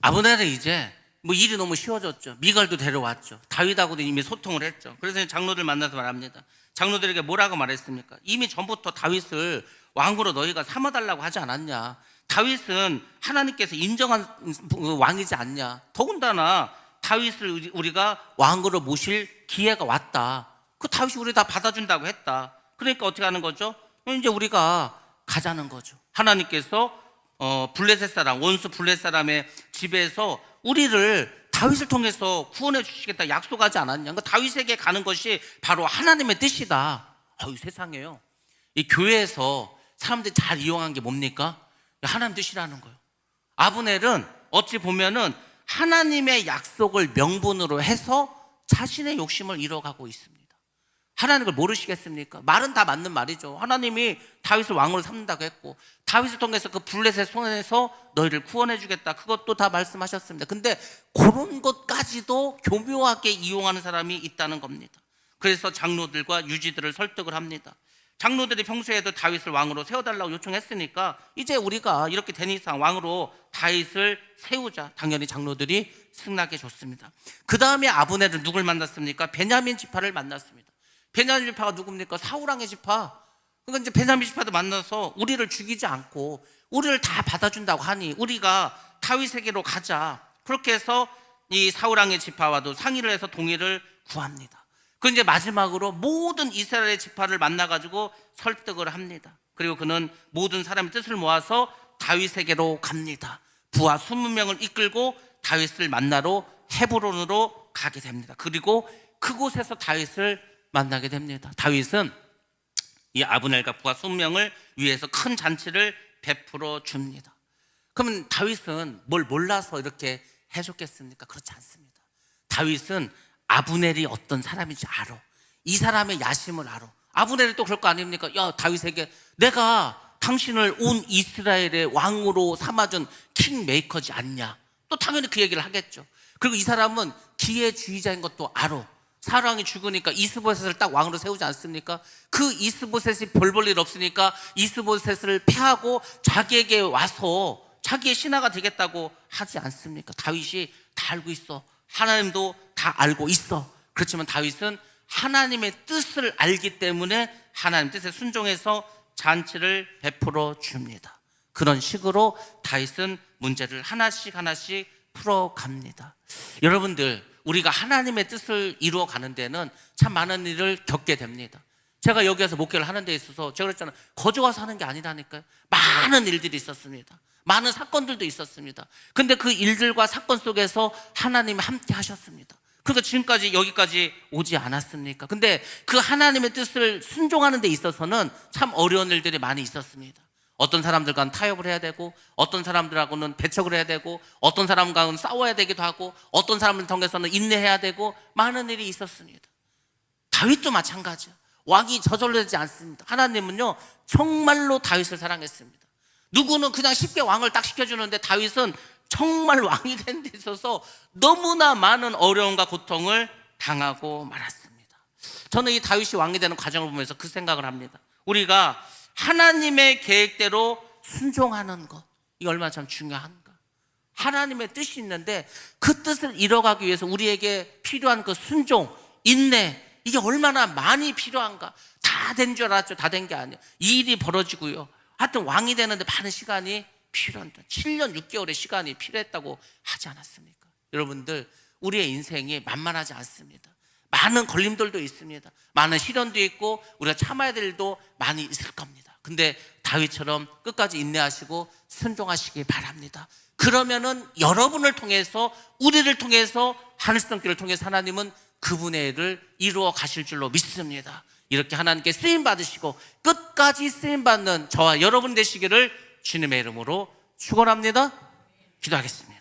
Speaker 1: 아브넬은 이제 뭐 일이 너무 쉬워졌죠. 미갈도 데려왔죠. 다윗하고도 이미 소통을 했죠. 그래서 장로들 만나서 말합니다. 장로들에게 뭐라고 말했습니까? 이미 전부터 다윗을 왕으로 너희가 삼아달라고 하지 않았냐? 다윗은 하나님께서 인정한 왕이지 않냐? 더군다나 다윗을 우리가 왕으로 모실 기회가 왔다. 그 다윗이 우리 다 받아준다고 했다. 그러니까 어떻게 하는 거죠? 이제 우리가 가자는 거죠. 하나님께서 블레셋 사람, 원수 블레셋 사람의 집에서 우리를 다윗을 통해서 구원해 주시겠다 약속하지 않았냐? 그러니까 다윗에게 가는 것이 바로 하나님의 뜻이다. 세상에요. 이 교회에서 사람들이 잘 이용한 게 뭡니까? 하나님 뜻이라는 거예요. 아브넬은 어찌 보면은 하나님의 약속을 명분으로 해서 자신의 욕심을 이뤄가고 있습니다. 하나님을 모르시겠습니까? 말은 다 맞는 말이죠. 하나님이 다윗을 왕으로 삼는다고 했고 다윗을 통해서 그 블레셋 손에서 너희를 구원해 주겠다. 그것도 다 말씀하셨습니다. 근데 그런 것까지도 교묘하게 이용하는 사람이 있다는 겁니다. 그래서 장로들과 유지들을 설득을 합니다. 장로들이 평소에도 다윗을 왕으로 세워달라고 요청했으니까 이제 우리가 이렇게 된 이상 왕으로 다윗을 세우자. 당연히 장로들이 승낙해 줬습니다. 그 다음에 아브넬은 누굴 만났습니까? 베냐민 지파를 만났습니다. 베냐민 지파가 누굽니까? 사울왕의 지파. 그러니까 이제 베냐민 지파도 만나서 우리를 죽이지 않고 우리를 다 받아준다고 하니 우리가 다윗에게로 가자. 그렇게 해서 이 사울왕의 지파와도 상의를 해서 동의를 구합니다. 그 이제 마지막으로 모든 이스라엘의 지파를 만나가지고 설득을 합니다. 그리고 그는 모든 사람의 뜻을 모아서 다윗에게로 갑니다. 부하 20명을 이끌고 다윗을 만나러 헤브론으로 가게 됩니다. 그리고 그곳에서 다윗을 만나게 됩니다. 다윗은 이 아브넬과 부하 20명을 위해서 큰 잔치를 베풀어 줍니다. 그러면 다윗은 뭘 몰라서 이렇게 해줬겠습니까? 그렇지 않습니다. 다윗은 아브넬이 어떤 사람인지 알아. 이 사람의 야심을 알아. 아브넬이 또 그럴 거 아닙니까? 야, 다윗에게 내가 당신을 온 이스라엘의 왕으로 삼아준 킹메이커지 않냐? 또 당연히 그 얘기를 하겠죠. 그리고 이 사람은 기회주의자인 것도 알아. 사울왕이 죽으니까 이스보셋을 딱 왕으로 세우지 않습니까? 그 이스보셋이 별 볼 일 없으니까 이스보셋을 패하고 자기에게 와서 자기의 신하가 되겠다고 하지 않습니까? 다윗이 다 알고 있어. 하나님도 다 알고 있어. 그렇지만 다윗은 하나님의 뜻을 알기 때문에 하나님 뜻에 순종해서 잔치를 베풀어 줍니다. 그런 식으로 다윗은 문제를 하나씩 풀어갑니다. 여러분들, 우리가 하나님의 뜻을 이루어 가는 데는 참 많은 일을 겪게 됩니다. 제가 여기에서 목회를 하는 데 있어서 제가 그랬잖아요. 거저 와서 하는 게 아니라니까요. 많은 일들이 있었습니다. 많은 사건들도 있었습니다. 근데 그 일들과 사건 속에서 하나님이 함께 하셨습니다. 그러니까 지금까지 여기까지 오지 않았습니까? 근데 그 하나님의 뜻을 순종하는 데 있어서는 참 어려운 일들이 많이 있었습니다. 어떤 사람들과는 타협을 해야 되고 어떤 사람들하고는 배척을 해야 되고 어떤 사람과는 싸워야 되기도 하고 어떤 사람들 통해서는 인내해야 되고 많은 일이 있었습니다. 다윗도 마찬가지야. 왕이 저절로 되지 않습니다. 하나님은요 정말로 다윗을 사랑했습니다. 누구는 그냥 쉽게 왕을 딱 시켜주는데 다윗은 정말 왕이 된 데 있어서 너무나 많은 어려움과 고통을 당하고 말았습니다. 저는 이 다윗이 왕이 되는 과정을 보면서 그 생각을 합니다. 우리가 하나님의 계획대로 순종하는 것, 이게 얼마나 참 중요한가. 하나님의 뜻이 있는데 그 뜻을 이뤄가기 위해서 우리에게 필요한 그 순종, 인내, 이게 얼마나 많이 필요한가. 다 된 줄 알았죠. 다 된 게 아니에요. 이 일이 벌어지고요, 하여튼 왕이 되는데 많은 시간이 필요한다. 7년 6개월의 시간이 필요했다고 하지 않았습니까? 여러분들, 우리의 인생이 만만하지 않습니다. 많은 걸림돌도 있습니다. 많은 시련도 있고 우리가 참아야 될 일도 많이 있을 겁니다. 근데 다윗처럼 끝까지 인내하시고 순종하시기 바랍니다. 그러면은 여러분을 통해서, 우리를 통해서, 하늘성길을 통해서 하나님은 그분의 일을 이루어 가실 줄로 믿습니다. 이렇게 하나님께 쓰임 받으시고 끝까지 쓰임 받는 저와 여러분 되시기를 주님의 이름으로 축원합니다. 기도하겠습니다.